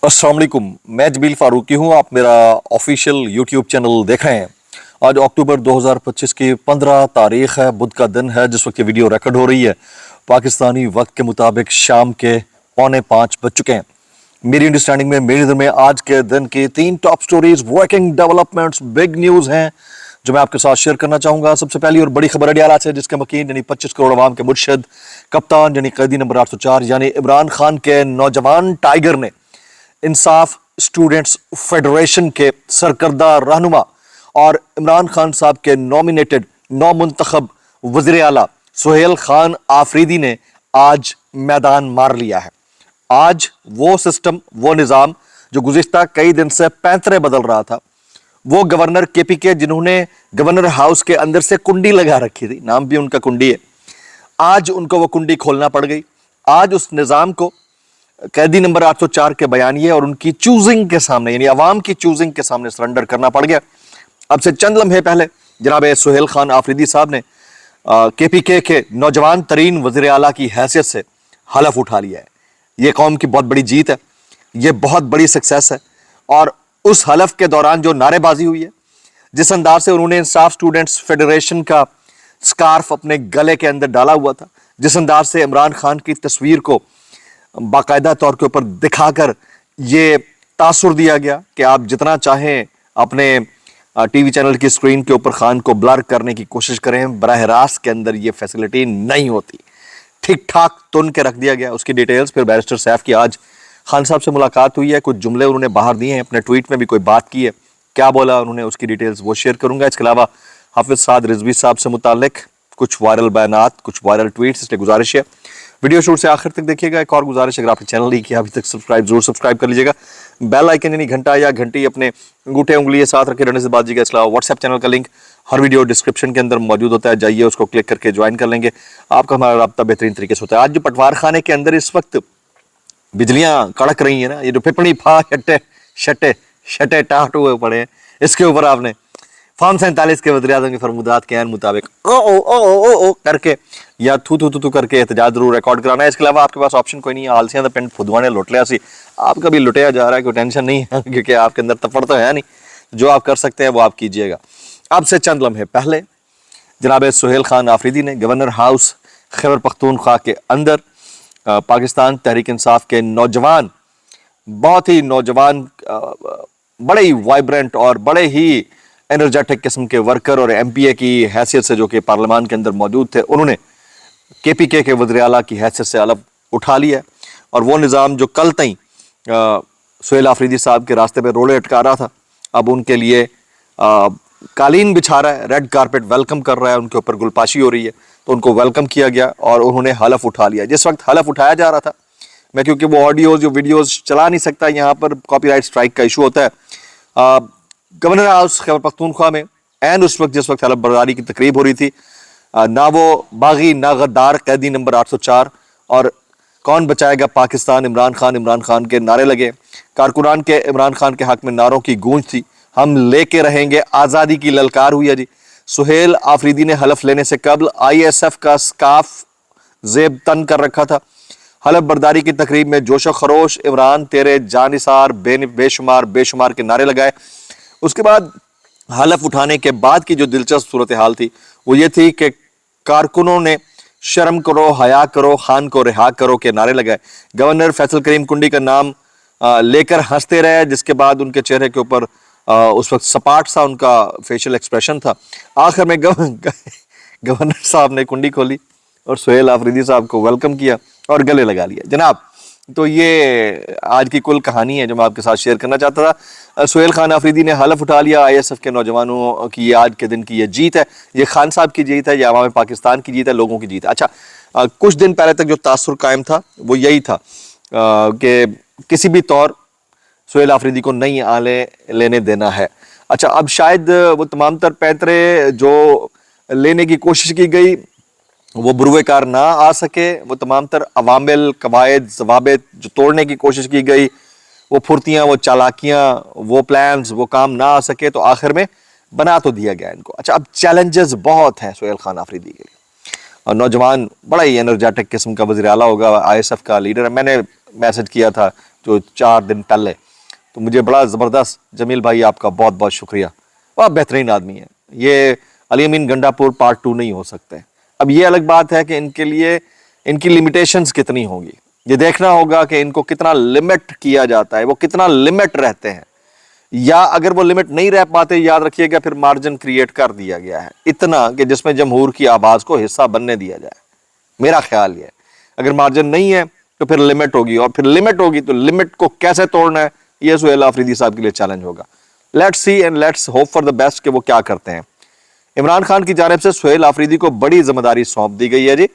अस्सलाम वालेकुम, मैं जबील फारूकी हूँ। आप मेरा ऑफिशियल यूट्यूब चैनल देख रहे हैं। आज अक्टूबर 2025 की 15 तारीख है, बुध का दिन है जिस वक्त ये वीडियो रिकॉर्ड हो रही है। पाकिस्तानी वक्त के मुताबिक शाम के 4:45 बज चुके हैं। मेरी अंडरस्टैंडिंग में, मेरी नज़र में आज के दिन की 3 top stories, working developments, big news हैं जो मैं आपके साथ शेयर करना चाहूँगा। सबसे पहली और बड़ी खबर अडियाला से, जिसके मकीन यानी 25 करोड़ अवाम के मुर्शद, कप्तान यानी कैदी नंबर 804 यानी इमरान खान के नौजवान टाइगर ने इंसाफ स्टूडेंट्स फेडरेशन के सरकर्दा रहनुमा और इमरान खान साहब के नॉमिनेटेड नौमुंतखब वज़ीर आला सुहेल खान आफरीदी ने आज मैदान मार लिया है। आज वो सिस्टम, वो निज़ाम जो गुज़िश्ता कई दिन से पैंतरे बदल रहा था, वो गवर्नर केपीके जिन्होंने गवर्नर हाउस के अंदर से कुंडी लगा रखी थी, नाम भी उनका कुंडी है, आज उनको वो कुंडी खोलना पड़ गई। आज उस निज़ाम को कैदी नंबर 804 के बयानिए और उनकी चूजिंग के सामने, यानी अवाम की चूजिंग के सामने सरेंडर करना पड़ गया। अब से चंद लम्हे पहले जनाब सुहेल खान आफरीदी साहब ने केपीके के नौजवान तरीन वज़ीर आला की हैसियत से हलफ उठा लिया है। ये कौम की बहुत बड़ी जीत है, ये बहुत बड़ी सक्सेस है। और उस हलफ के दौरान जो नारेबाजी हुई है, जिस अंदाज से उन्होंने इंसाफ स्टूडेंट्स फेडरेशन का स्कार्फ अपने गले के अंदर डाला हुआ था, जिस अंदाज से इमरान खान की तस्वीर को बाकायदा तौर के ऊपर दिखाकर ये तासुर दिया गया कि आप जितना चाहें अपने टीवी चैनल की स्क्रीन के ऊपर खान को ब्लर करने की कोशिश करें, बराह रास्त के अंदर ये फैसिलिटी नहीं होती। ठीक ठाक तुन के रख दिया गया। उसकी डिटेल्स फिर बैरिस्टर सैफ की आज खान साहब से मुलाकात हुई है, कुछ जुमले उन्होंने बाहर दिए हैं, अपने ट्वीट में भी कोई बात की है, क्या बोला उन्होंने, उसकी डिटेल्स वो शेयर करूंगा। इसके अलावा हाफिज साद रिजवी साहब से मुतालिक कुछ वायरल बयानात, कुछ वायरल ट्वीट्स, इसलिए गुजारिश है वीडियो शुरू से आखिर तक देखिएगा। एक और गुजारिश, अगर आपने चैनल नहीं किया अभी तक सब्सक्राइब जरूर सब्सक्राइब कर लीजिएगा। बेल आइकन यानी घंटा या घंटी अपने अंगूठे उंगली के साथ रखे रहने से बात। इसके अलावा व्हाट्सएप चैनल का लिंक हर वीडियो डिस्क्रिप्शन के अंदर मौजूद होता है, जाइए उसको क्लिक करके ज्वाइन कर लेंगे, आपका हमारा रब्ता बेहतरीन तरीके से होता है। आज जो पटवार खाने के अंदर इस वक्त बिजलियां कड़क रही है ना, ये जो पिपणी फा शटे शटे शटे टाट हुए पड़े हैं, इसके ऊपर आपने फॉर्म 47 के वज़ीर-ए-आज़म की फरमुदात के मुताबिक ओ करके या थू थू थू थू करके एहतजाज जरूर रिकॉर्ड कराना है। इसके अलावा आपके पास ऑप्शन कोई नहीं है। आलसियां दा पिंड फुदवाने लुट लिया सी, आपका भी लुटिया जा रहा है, कोई टेंशन नहीं है क्योंकि आपके अंदर तफड़ तो है नहीं। जो आप कर सकते हैं वो आप कीजिएगा। अब से चंद लम्हे पहले जनाब सुहेल खान आफरीदी ने गवर्नर हाउस खैबर पख्तूनख्वा के अंदर पाकिस्तान तहरीक इंसाफ के नौजवान, बहुत ही नौजवान, बड़े ही वाइब्रेंट और बड़े ही एनर्जेटिक किस्म के वर्कर और एमपीए की हैसियत से जो कि पार्लियामान के अंदर मौजूद थे, उन्होंने केपीके के वज़ीर आला की हैसियत से हलफ उठा लिया है। और वो निज़ाम जो कल तई सुहेल आफरीदी साहब के रास्ते पे रोड़े अटका रहा था, अब उनके लिए कालीन बिछा रहा है, रेड कारपेट वेलकम कर रहा है, उनके ऊपर गुलपाशी हो रही है, तो उनको वेलकम किया गया और उन्होंने हलफ उठा लिया। जिस वक्त हलफ उठाया जा रहा था, मैं क्योंकि वो ऑडियोज जो वीडियोज चला नहीं सकता, यहाँ पर कॉपीराइट स्ट्राइक का इशू होता है। गवर्नर हाउस खैबर पख्तूनख्वा में एंड उस वक्त जिस वक्त हलफ बर्दारी की तकरीब हो रही थी, ना वो बागी ना गद्दार कैदी नंबर 804 और कौन बचाएगा पाकिस्तान इमरान खान के नारे लगे। कारकुनान के इमरान खान के हक में नारों की गूंज थी, हम लेके रहेंगे आज़ादी की ललकार हुई है जी। सुहेल आफरीदी ने हलफ लेने से कबल ISF का स्कार्फ जेब तन कर रखा था। हलफ बर्दारी की तकरीब में जोशो खरोश, इमरान तेरे जानिसार बेशुमार बेशुमार के नारे लगाए। उसके बाद हलफ उठाने के बाद की जो दिलचस्प सूरत हाल थी वो ये थी कि कारकुनों ने शर्म करो, हया करो, खान को रिहा करो के नारे लगाए। गवर्नर फैसल करीम कुंडी का नाम लेकर हंसते रहे, जिसके बाद उनके चेहरे के ऊपर उस वक्त सपाट सा उनका फेशियल एक्सप्रेशन था। आखिर में गवर्नर साहब ने कुंडी खोली और सुहेल आफरीदी साहब को वेलकम किया और गले लगा लिया। जनाब, तो ये आज की कुल कहानी है जो मैं आपके साथ शेयर करना चाहता था। सुहेल खान आफरीदी ने हलफ उठा लिया। ISF के नौजवानों की आज के दिन की ये जीत है, ये खान साहब की जीत है, ये अवाम पाकिस्तान की जीत है, लोगों की जीत है। अच्छा, कुछ दिन पहले तक जो तासुर कायम था वो यही था कि किसी भी तौर सुहेल आफरीदी को नहीं आने लेने देना है। अच्छा, अब शायद वो तमाम तर पैंतरे जो लेने की कोशिश की गई वो बुरुएकार ना आ सके, वो तमाम तर अवामिल कवायद जवाबित जो तोड़ने की कोशिश की गई, वो फुर्तियाँ, वो चालाकियाँ, वो प्लान्स, वो काम ना आ सके, तो आखिर में बना तो दिया गया इनको। अच्छा, अब चैलेंजेस बहुत हैं सुहेल खान आफरीदी के लिए। और नौजवान बड़ा ही एनर्जेटिक किस्म का वज़ीर आला होगा, ISF का लीडर है। मैंने मैसेज किया था जो 4 दिन पहले, तो मुझे बड़ा ज़बरदस्त, जमील भाई आपका बहुत बहुत शुक्रिया, बहुत बेहतरीन आदमी है ये। अली अमीन गंडापुर पार्ट 2 नहीं हो सकते। अब ये अलग बात है कि इनके लिए इनकी लिमिटेशंस कितनी होंगी, ये देखना होगा कि इनको कितना लिमिट किया जाता है, वो कितना लिमिट रहते हैं, या अगर वो लिमिट नहीं रह पाते, याद रखिएगा फिर मार्जिन क्रिएट कर दिया गया है इतना कि जिसमें जमहूर की आवाज को हिस्सा बनने दिया जाए। मेरा ख्याल ये है, अगर मार्जिन नहीं है तो फिर लिमिट होगी, और फिर लिमिट होगी तो लिमिट को कैसे तोड़ना है, ये सुहेल आफरीदी साहब के लिए चैलेंज होगा। Let's see and let's hope for the best कि वो क्या करते हैं। इमरान खान की जानिब से सुहेल आफरीदी को बड़ी जिम्मेदारी सौंप दी गई है जी।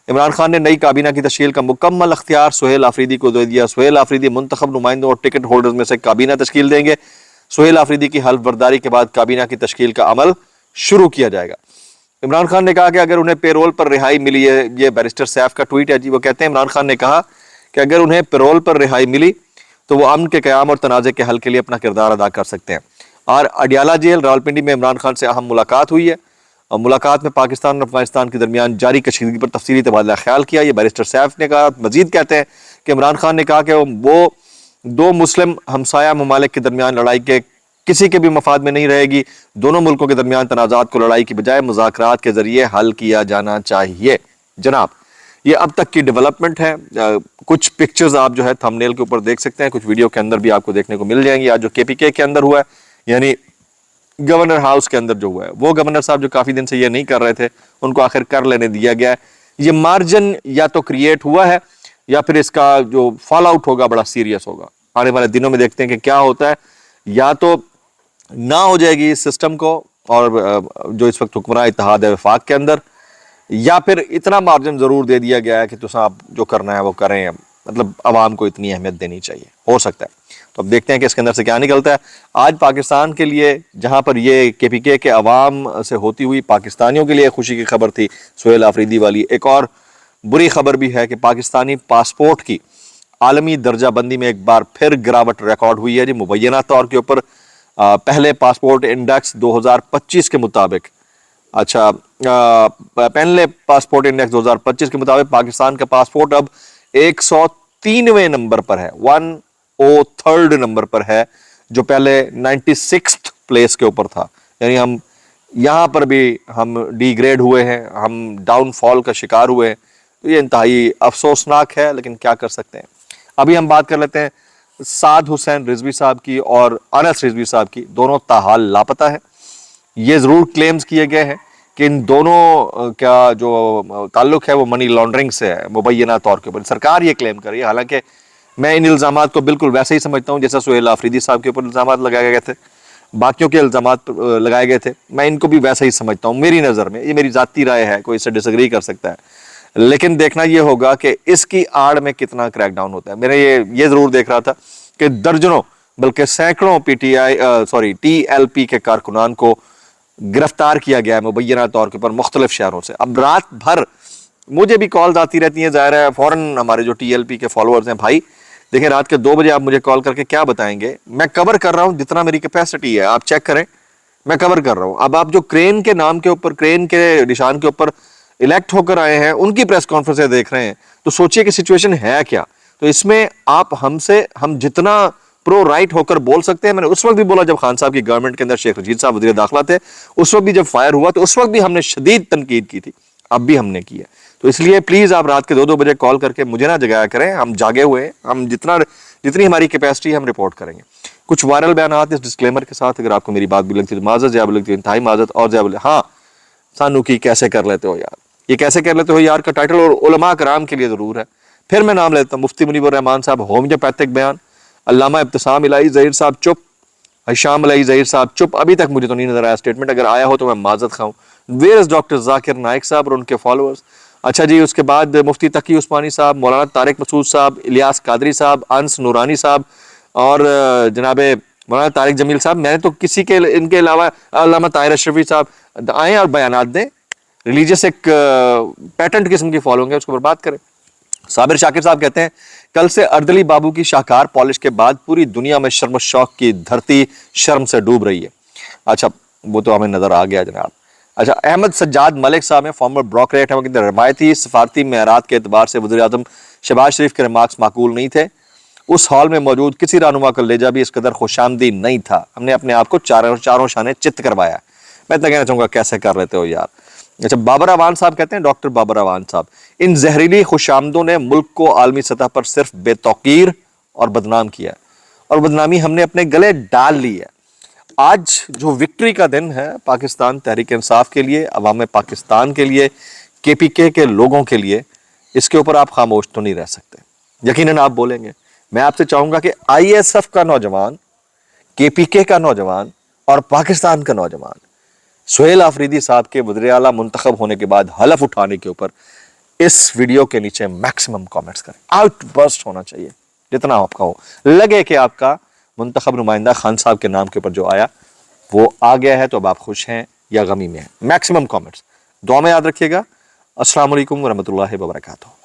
इमरान खान ने नई काबीना की तश्कील का मुकम्मल अख्तियार सुहेल आफरीदी को दे दिया। सुहेल आफरीदी मुंतखब नुमाइंदों और टिकट होल्डर्स में से काबीना तश्कील देंगे। सुहेल आफरीदी की हल्फ बर्दारी के बाद काबीना की तश्कील का अमल शुरू किया जाएगा। इमरान खान ने कहा कि अगर उन्हें पेरोल पर रिहाई मिली है, ये बैरिस्टर सैफ का ट्वीट है जी, वो कहते हैं इमरान खान ने कहा कि अगर उन्हें पेरोल पर रिहाई मिली तो वो अमन के क़याम और तनाज़े के हल के लिए अपना किरदार अदा कर सकते हैं। और अडियाला जेल रावलपिंडी में इमरान खान से अहम मुलाकात हुई है, और मुलाकात में पाकिस्तान और अफगानिस्तान के दरमियान जारी कशीदगी पर तफसीली तबादला ख्याल किया। ये बैरिस्टर सैफ ने कहा। मजीद कहते हैं कि इमरान खान ने कहा कि वो 2 मुस्लिम हमसाया ममालिक के दरमियान लड़ाई के किसी के भी मफाद में नहीं रहेगी। दोनों मुल्कों के दरमियान तनाज़ात को लड़ाई की बजाय मुज़ाकरात के जरिए हल किया जाना चाहिए। जनाब, ये अब तक की डेवलपमेंट है। कुछ पिक्चर्स आप जो है थंबनेल के ऊपर देख सकते हैं, कुछ वीडियो के अंदर भी आपको देखने को मिल जाएंगी। आज जो KPK के अंदर हुआ है, यानी गवर्नर हाउस के अंदर जो हुआ है, वो गवर्नर साहब जो काफी दिन से ये नहीं कर रहे थे, उनको आखिर कर लेने दिया गया है। ये मार्जिन या तो क्रिएट हुआ है या फिर इसका जो फॉल आउट होगा बड़ा सीरियस होगा। आने वाले दिनों में देखते हैं कि क्या होता है। या तो ना हो जाएगी इस सिस्टम को और जो इस वक्त हुक्मरान इत्तेहाद है वफाक के अंदर, या फिर इतना मार्जिन जरूर दे दिया गया है कि तुम आप जो करना है वो करें, मतलब आवाम को इतनी अहमियत देनी चाहिए, हो सकता है। तो अब देखते हैं कि इसके अंदर से क्या निकलता है। आज पाकिस्तान के लिए, जहां पर ये KPK के अवाम से होती हुई पाकिस्तानियों के लिए खुशी की खबर थी सुहेल आफरीदी वाली, एक और बुरी खबर भी है कि पाकिस्तानी पासपोर्ट की आलमी दर्जा बंदी में एक बार फिर गिरावट रिकॉर्ड हुई है जी। मुबैना तौर के ऊपर पहले पासपोर्ट इंडेक्स 2025 के मुताबिक, पहले पासपोर्ट इंडेक्स 2025 के मुताबिक पाकिस्तान का पासपोर्ट अब 103वें नंबर पर है, 103rd नंबर पर है, जो पहले 96th प्लेस के ऊपर था। यानी हम यहाँ पर भी हम डिग्रेड हुए हैं, हम डाउनफॉल का शिकार हुए हैं। तो ये इंतहाई अफसोसनाक है, लेकिन क्या कर सकते हैं। अभी हम बात कर लेते हैं साद हुसैन रिजवी साहब की और अनस रिजवी साहब की। दोनों ताहाल लापता है। ये जरूर क्लेम्स किए गए हैं कि इन दोनों का जो ताल्लुक है वो मनी लॉन्ड्रिंग से है, मुबैना तौर के ऊपर सरकार ये क्लेम कर रही है। हालांकि मैं इन इल्जामात को बिल्कुल वैसे ही समझता हूँ जैसा सुहेल आफरीदी साहब के ऊपर इल्जामात लगाए गए थे, बाकियों के इल्जामात लगाए गए थे, मैं इनको भी वैसा ही समझता हूँ। मेरी नज़र में, ये मेरी जाती राय है, कोई इससे डिसएग्री कर सकता है, लेकिन देखना ये होगा कि इसकी आड़ में कितना क्रैकडाउन होता है। मैंने ये जरूर देख रहा था कि दर्जनों बल्कि सैकड़ों TLP के कारकुनान को गिरफ्तार किया गया है मुबैना तौर के ऊपर मुख्तलिफ शहरों से। अब रात भर मुझे भी कॉल्स आती रहती हैं, ज़ाहिर है फौरन हमारे जो TLP के फॉलोअर्स हैं, भाई देखें रात के 2 बजे आप मुझे कॉल करके क्या बताएंगे। मैं कवर कर रहा हूँ जितना मेरी कैपेसिटी है, आप चेक करें, मैं कवर कर रहा हूँ। अब आप जो क्रेन के नाम के ऊपर, क्रेन के निशान के ऊपर इलेक्ट होकर आए हैं, उनकी प्रेस कॉन्फ्रेंस देख रहे हैं, तो सोचिए कि सिचुएशन है क्या। तो इसमें आप हम जितना प्रो राइट होकर बोल सकते हैं। मैंने उस वक्त भी बोला जब खान साहब की गवर्नमेंट के अंदर शेख रशीद साहब वज़ीर दाखिला थे, उस वक्त भी जब फायर हुआ तो उस वक्त भी हमने शदीद तनकीद की थी, अब भी हमने की है। तो इसलिए प्लीज आप रात के 2-2 बजे कॉल करके मुझे ना जगाया करें, हम जागे हुए हैं, हम जितनी हमारी कैपेसिटी है हम रिपोर्ट करेंगे। कुछ वायरल बयान इस डिस्क्लेमर के साथ, अगर आपको मेरी बात भी लगती है माजत, ज्यादा लगती है इंतहाई माजत, और ज्यादा हाँ सानू की कैसे कर लेते हो यार, ये कैसे कर लेते हो यार का टाइटल और उलमा कराम के लिए जरूर है। फिर मैं नाम लेता हूँ मुफ्ती मुनीबुर रहमान साहब, होम्योपैथिक बयान, अल्लामा इब्तिसाम इलाही ज़हीर साहब चुप, हिशाम इलाही ज़हीर साहब चुप, अभी तक मुझे तो नहीं नजर आया स्टेटमेंट, अगर आया हो तो मैं माजत खाऊं। Where is doctor Zakir Naik साहब और उनके फॉलोअर्स। अच्छा जी, उसके बाद मुफ्ती तकी उस्मानी साहब, मौलाना तारिक मसूद साहब, इलियास कादरी साहब, अंस नूरानी साहब और जनाब मौलाना तारिक जमील साहब। मैंने तो किसी के इनके अलावा अल्लामा ताहिर अशरफी साहब आए और बयानात दें। रिलीजियस एक पैटर्न किस्म की फॉलोइंग है, उसको बर्बाद करें। साबिर शाकिर साहब कहते हैं कल से अर्दली बाबू की शाहकार पॉलिश के बाद पूरी दुनिया में शर्म शौक की धरती शर्म से डूब रही है। अच्छा, वो तो हमें नजर आ गया जनाब। अच्छा, अहमद सज्जाद मलिक साहब है, फॉर्मर ब्रोकरेट है, वो रवायती सफारती मेरात के एतबार से वज़ीर आज़म शहबाज शरीफ के रिमार्क्स माकूल नहीं थे। उस हॉल में मौजूद किसी रहनुमा का लहजा भी इस कदर खुशामदी नहीं था। हमने अपने आप को चारों शाने चित्त करवाया। मैं इतना कहना चाहूँगा, कैसे कर लेते हो यार। अच्छा, बाबर अवान साहब कहते हैं, डॉक्टर बाबर अवान साहब, इन जहरीली खुशामदों ने मुल्क को आलमी सतह पर सिर्फ बेतौकीर और बदनाम किया, और बदनामी हमने अपने गले डाल ली है। आज जो विक्ट्री का दिन है पाकिस्तान तहरीक इंसाफ के लिए, अवाम पाकिस्तान के लिए, KPK के लोगों के लिए, इसके ऊपर आप खामोश तो नहीं रह सकते। यकीनन आप बोलेंगे। मैं आपसे चाहूंगा कि ISF का नौजवान, KPK का नौजवान और पाकिस्तान का नौजवान सुहेल आफरीदी साहब के वज़ीर आला मुंतखब होने के बाद हलफ उठाने के ऊपर इस वीडियो के नीचे मैक्सिमम कमेंट्स करें। आउटबर्स्ट होना चाहिए जितना आपका हो, लगे कि आपका मुंतखब नुमाइंदा खान साहब के नाम के ऊपर जो आया वो आ गया है, तो अब आप खुश हैं या गमी में हैं। Maximum comments. दुआ में याद रखिएगा। अस्सलाम वालेकुम व रहमतुल्लाहि व बरकातुहू।